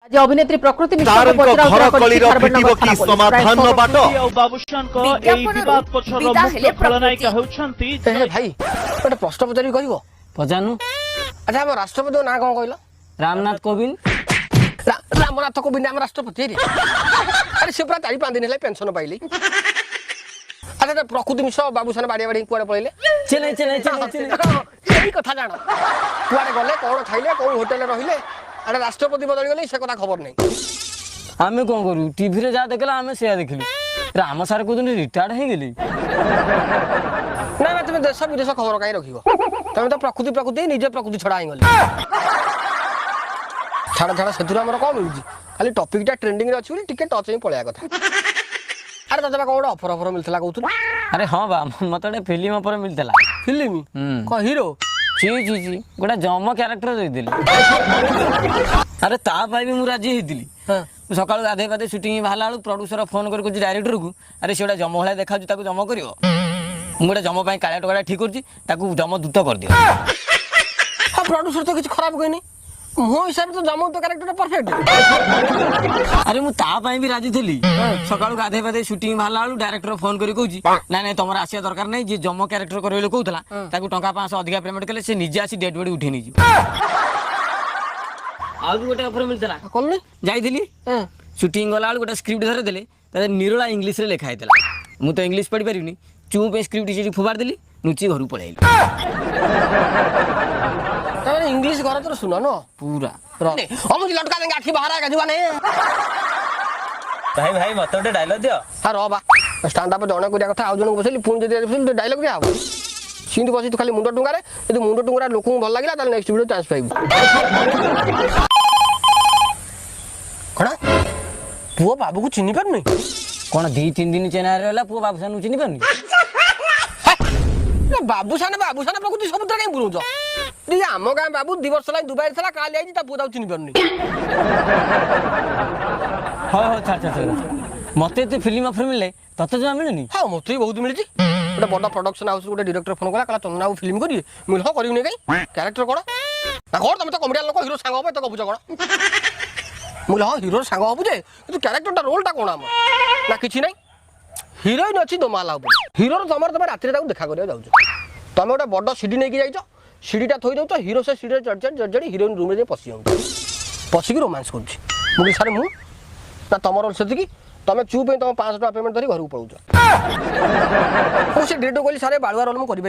आज अभिनेत्री प्रकृति मिश्र समाधान बाट भाई गोटे प्रश्न पचारि कह पचानु। अच्छा हम राष्ट्रपति ना कौन कहल रामनाथ कोविंद। रामनाथ कोविंद आम राष्ट्रपति अरे से पूरा 4-5 दिन है पेंशन पाइले। अच्छा प्रकृति मिश्र बाबूसान बाड़िया बाड़ी कुआड़े पड़े चेन्नई चेन्नई यही कथा जान कुआड़े गले कौन खाइले कौन होटेल रहिले अरे राष्ट्रपति बदल गले से कथा खबर नहीं। आमे कौन करू टीवी रे जा देखला आमे से देखिलु राम सार को दिन रिटायर्ड हे गेली ना ना तुम देश विदेश खबर कहीं रखिबो तुम तो प्रकृति निजे प्रकृति छड़ा गले छाड़ा छाड़ा से हमर कौन मिलुची खाली टॉपिकटा ट्रेंडिंग रे अछि बोली टिके टच में पळया कथा। अरे दादा कौन ऑफर मिलता कहतु अरे हाँ बा मत फिल्म पर मिलता फिल्म कौन हीरो जी जी जी गोटे जम क्यारेक्टर देदेली अरे तापाई भी मुझे राजी होती सका गाधे पाधे सुटिंग बाहर बेलू प्रोड्यूसर फोन कर डायरेक्टर को अरे से गोटे जम भाया देखा जम कर गोटे जम कालिया टका ठीक कर जम दूत कर दियो। हाँ प्रोड्यूसर तो किसी खराब कहनी मो हिसाब तो जम तो कैरेक्टर परफेक्ट। अरे मुझे भी राजी थी सका गाधे पाधे सुटिंग बाहर बेलू डायरेक्टर फोन कर ना ना तुम आसिया दरकार नहीं जी जम क्यारेक्टर कर कहूला टंका 500 अधिका पेमेंट कले से निजे आसी डेड बॉडी उठे नहीं आउ गोटे ऑफर मिलता कौन जाइली सुटिंग गला गोटे स्क्रिप्ट धरे देले निरोला इंग्लीश रे लिखा होता मु तो इंग्लीश पढ़ी पारिनी चुप स्क्रिप्ट फोबार देली नुची घर पलैली इंग्लिश घर तो सुन न पूरा मुझे लटका देंगे आखी बाहर आएगा जुआने भाई भाई मत गोटे डायलॉग दियो। हाँ रह बा स्टैंड अप जणे करिया कथा आ जण बसली पुन जदी डायलॉग दिया हो सिंध बसी तो खाली मुंड टुंगारे यदि मुंड टुंगारा लोक भल लागिला ताले नेक्स्ट वीडियो चांस पाइबू। कणा पुओ बाबू को चिन्ही पारनी कौन 2-3 दिन चेन्नई रहला पुओ बाबू सान चिन्ही पारनी बाबूसान प्रकृति समुद्र कहीं बुलूच दी आम गाँ बाबू 2 वर्ष ला दुबई था काल आई पुओ चिन्ही पारनी। हाँ छाड़ मत फिल्म ऑफर मिले तते जमा मिलनी। हाँ मत बहुत मिली गोटे बड़ा प्रोडक्शन हाउस गोटे डायरेक्टर फोन कला कहला चंदना फिल्म करी मुझे हाँ करी कहीं क्यारेक्टर कौन ना कौन तुम तो कमेडियन लोक हिरो सांग हम तो बुझ कौन मुझे हाँ हिरो सांग हबु जे कि क्यारेक्टर रोलटा कौन आम ना कि ना हिरोइन अच्छी दोमाला हिरो तुम तुम रात देखा कर जाऊ तुम गोटे बड़ सीढ़ी नहीं जाइछ सीढ़ीटा थोई दौ हिरो से सीढ़ी चढ़ हिरोइन रूम में पशि जाऊँ पशिकी रोमांस कर सारे मु ना तुम रोल से तुम चुप तुम 500 टका पेमेंट धरी घर को पलाऊच मुझे डेट कहली सारे बालुआ रोल मुझे